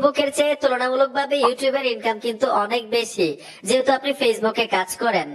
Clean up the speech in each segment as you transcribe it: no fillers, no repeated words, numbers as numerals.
ফেসবুকের চেয়ে তুলনামূলকভাবে ইউটিউবের ইনকাম কিন্তু অনেক বেশি। যেহেতু আপনি ফেসবুকে কাজ করেন,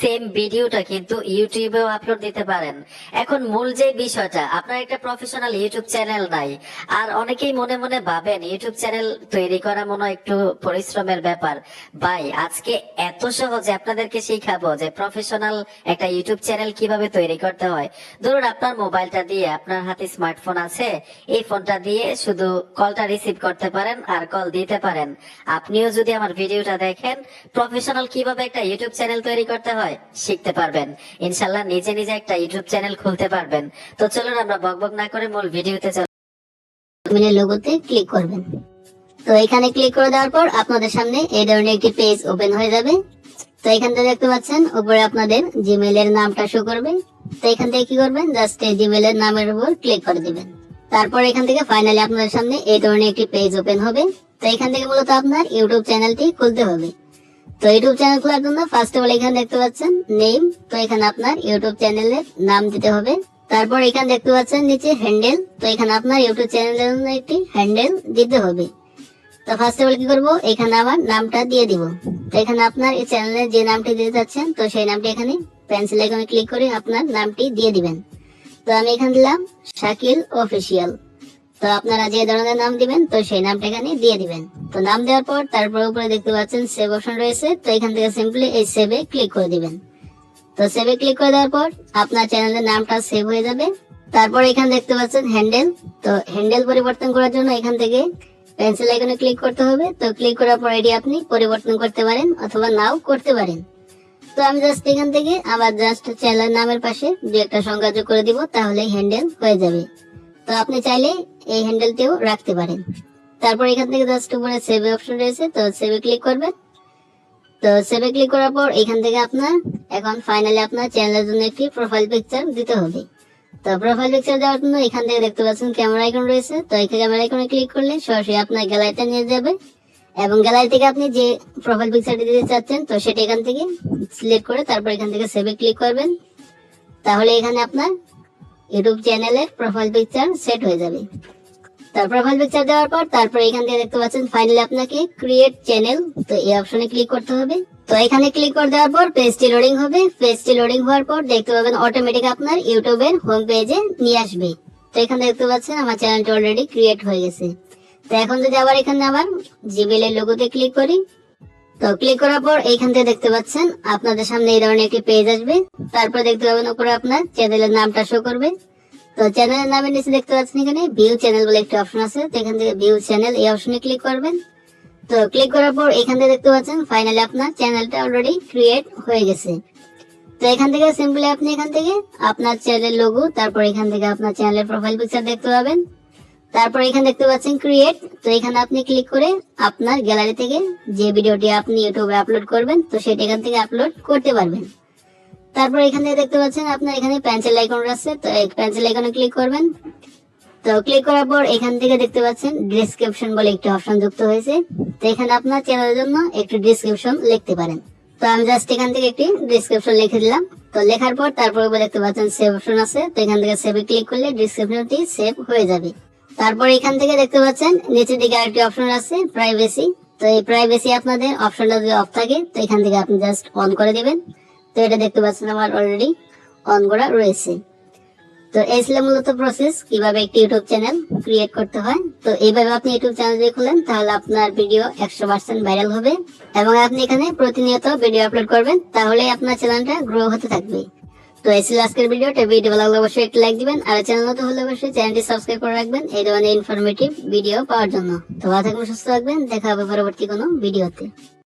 সেম ভিডিওটা কিন্তু ইউটিউবেও আপলোড দিতে পারেন। এখন মূল যে বিষয়টা, আপনার একটা প্রফেশনাল ইউটিউব চ্যানেল নাই। আর অনেকেই মনে মনে ভাবেন ইউটিউব চ্যানেল তৈরি করা মনে হয় একটু পরিশ্রমের ব্যাপার। ভাই, আজকে এত সহজে আপনাদেরকে শিখাবো যে প্রফেশনাল একটা ইউটিউব চ্যানেল কিভাবে তৈরি করতে হয়। ধরুন আপনার মোবাইলটা দিয়ে, আপনার হাতে স্মার্টফোন আছে, এই ফোনটা দিয়ে শুধু কলটা রিসিভ করতে পারেন আর কল দিতে পারেন। আপনিও যদি আমার ভিডিওটা দেখেন, প্রফেশনাল কিভাবে একটা ইউটিউব চ্যানেল তৈরি করতে হয় শিখতে পারবেন। ইনশাল্লাহ নিজে নিজে একটা ইউটিউব চ্যানেল খুলতে পারবেন। তো চলুন আমরা বকবক না করে মূল ভিডিওতে চল। লোগোতে ক্লিক করবেন। তো এখানে ক্লিক করে দেওয়ার পর আপনাদের সামনে এই ধরনের একটি পেজ ওপেন হয়ে যাবে। তো এখান থেকে দেখতে পাচ্ছেন উপরে আপনাদের জিমেইল এর নামটা শো করবে। তো এখান থেকে কি করবেন, জাস্ট এই জিমেইল এর নামের উপর ক্লিক করে দিবেন। তারপর এখান থেকে ফাইনালি আপনাদের সামনে এই ধরনের একটি পেজ ওপেন হবে। তো এখান থেকে মূলত আপনার ইউটিউব চ্যানেলটি খুলতে হবে। তো ইউটিউব চ্যানেল খোলার জন্য ফার্স্ট অফ অল এখানে দেখতে পাচ্ছেন নেম। তো এখানে আপনার ইউটিউব চ্যানেলের নাম দিতে হবে। তারপর এখানে দেখতে পাচ্ছেন নিচে হ্যান্ডেল। তো এখানে আপনার ইউটিউব চ্যানেলের জন্য একটি হ্যান্ডেল দিতে হবে। তো ফার্স্ট অফ অল কি করবো, এখানে আমার নামটা দিয়ে দিব। তো এখানে আপনার এই চ্যানেলের যে নামটি দিতে চাচ্ছেন, তো সেই নামটি এখানে পেন্সিল আইকনে ক্লিক করে আপনার নামটি দিয়ে দিবেন। তো আমি এখানে দিলাম শাকিল অফিসিয়াল। তো আপনারা যে ধরনের নাম দিবেন, তো সেই নামটা এখানে দিয়ে দিবেন। তো নাম দেওয়ার পর তারপর উপরে দেখতে পাচ্ছেন সেভ অপশন রয়েছে। তো এখান থেকে সিম্পলি এই সেভে ক্লিক করে দিবেন। তো সেভে ক্লিক করে দেওয়ার পর আপনার চ্যানেলের নামটা সেভ হয়ে যাবে। তারপর এখানে দেখতে পাচ্ছেন হ্যান্ডেল। তো হ্যান্ডেল পরিবর্তন করার জন্য এখান থেকে পেন্সিল আইকনে ক্লিক করতে হবে। তো ক্লিক করার পর এটি আপনি পরিবর্তন করতে পারেন অথবা নাও করতে পারেন। তো আমি জাস্ট এখান থেকে আবার জাস্ট চ্যানেলের নামের পাশে দু একটা সংখ্যা যোগ করে দিব, তাহলে হ্যান্ডেল হয়ে যাবে। তো আপনি চাইলে এই হ্যান্ডেলটিও রাখতে পারেন। তারপর এখান থেকে জাস্ট উপরে সেভ অপশন রয়েছে, তো সেভে ক্লিক করবেন। তো সেভে ক্লিক করার পর এখান থেকে আপনার এখন ফাইনালি আপনার চ্যানেলের জন্য একটি প্রোফাইল পিকচার দিতে হবে। তো প্রোফাইল পিকচার দেওয়ার জন্য এখান থেকে দেখতে পাচ্ছেন ক্যামেরা আইকন রয়েছে। তো এই ক্যামেরা আইকনে ক্লিক করলে সরাসরি আপনার গ্যালারিতে নিয়ে যাবে এবং গ্যালারি থেকে আপনি যে প্রোফাইল পিকচারটি দিতে চাচ্ছেন, তো সেটা এখান থেকে সিলেক্ট করে তারপর এখান থেকে সেভে ক্লিক করবেন। তাহলে এখানে আপনার ইউটিউব চ্যানেলের প্রোফাইল পিকচার সেট হয়ে যাবে। তার প্রোফাইল পিকচার দেওয়ার পর তারপর এখান থেকে দেখতে পাচ্ছেন ফাইনালি আপনাকে ক্রিয়েট চ্যানেল, তো এই অপশনে ক্লিক করতে হবে। তো এখানে ক্লিক করে দেওয়ার পর পেজটি লোডিং হবে। পেজটি লোডিং হওয়ার পর দেখতে পাবেন অটোমেটিক আপনার ইউটিউবের হোম পেজে নিয়ে আসবে। তো এখানে দেখতে পাচ্ছেন আমার চ্যানেলটি অলরেডি ক্রিয়েট হয়ে গেছে। তো এখন যদি আবার এখানে আমার জিমেইল এর লোগোতে ক্লিক করি, তো ক্লিক করার পর এইখান থেকে দেখতে পাচ্ছেন আপনাদের সামনে এই ধরনের একটি পেজ আসবে। তারপর দেখতে পাবেন উপরে আপনার চ্যানেলের নামটা শো করবে। তো চ্যানেলের নামের নিচে দেখতে পাচ্ছেন এখানে ভিউ চ্যানেল বলে একটা অপশন আছে। তো এখান থেকে ভিউ চ্যানেল এই অপশনে ক্লিক করবেন। তো ক্লিক করার পর এখান থেকে দেখতে পাচ্ছেন ফাইনালি আপনার চ্যানেলটা অলরেডি ক্রিয়েট হয়ে গেছে। তো এখান থেকে সিম্পলি আপনি এখান থেকে আপনার চ্যানেলের লোগো, তারপর এখান থেকে আপনার চ্যানেলের প্রোফাইল পিকচার দেখতে পাবেন। তারপর এখানে দেখতে পাচ্ছেন ক্রিয়েট। তো এখানে আপনি ক্লিক করে আপনার গ্যালারি থেকে যে ভিডিওটি আপনি ইউটিউবে আপলোড করবেন, তো সেটা এখান থেকে আপলোড করতে পারবেন। তারপর এখান থেকে দেখতে পাচ্ছেন আপনার এখানে পেন্সিল আইকন আছে। তো এই পেন্সিল আইকনে ক্লিক করবেন। তো ক্লিক করার পর এখান থেকে দেখতে পাচ্ছেন ডেসক্রিপশন বলে একটি অপশন যুক্ত হয়েছে। তো এখানে আপনার চ্যানেলের জন্য একটি ডেসক্রিপশন লিখতে পারেন। তো আমি জাস্ট এখান থেকে একটি ডেসক্রিপশন লিখে দিলাম। তো লেখার পর তারপর দেখতে পাচ্ছেন সেভ অপশন আছে। তো এখান থেকে সেভে ক্লিক করলে ডেসক্রিপশনটি সেভ হয়ে যাবে। তারপর এখান থেকে দেখতে পাচ্ছেন নিচের দিকে আরেকটি অপশন আছে প্রাইভেসি। তো এই প্রাইভেসি আপনাদের অপশনটা যদি অফ থাকে, তো এখান থেকে আপনি জাস্ট অন করে দিবেন। তো এটা দেখতে পাচ্ছেন আমার অলরেডি অন করা রয়েছে। তো এই ছিল মূলত প্রসেস কিভাবে একটি ইউটিউব চ্যানেল ক্রিয়েট করতে হয়। তো এইভাবে আপনি ইউটিউব চ্যানেল যদি খুলেন, তাহলে আপনার ভিডিও 100% ভাইরাল হবে এবং আপনি এখানে প্রতিনিয়ত ভিডিও আপলোড করবেন, তাহলে আপনার চ্যানেলটা গ্রো হতে থাকবে। তো এই ছিল আজকের ভিডিওটা। ভিডিও ভালো লাগলে অবশ্যই একটা লাইক দিবেন, আর চ্যানেল নতুন হলে অবশ্যই চ্যানেলটি সাবস্ক্রাইব করে রাখবেন এই ধরনের ইনফরমেটিভ ভিডিও পাওয়ার জন্য। তো ভালো থাকবেন, সুস্থ থাকবেন, দেখা হবে পরবর্তী কোনো ভিডিওতে।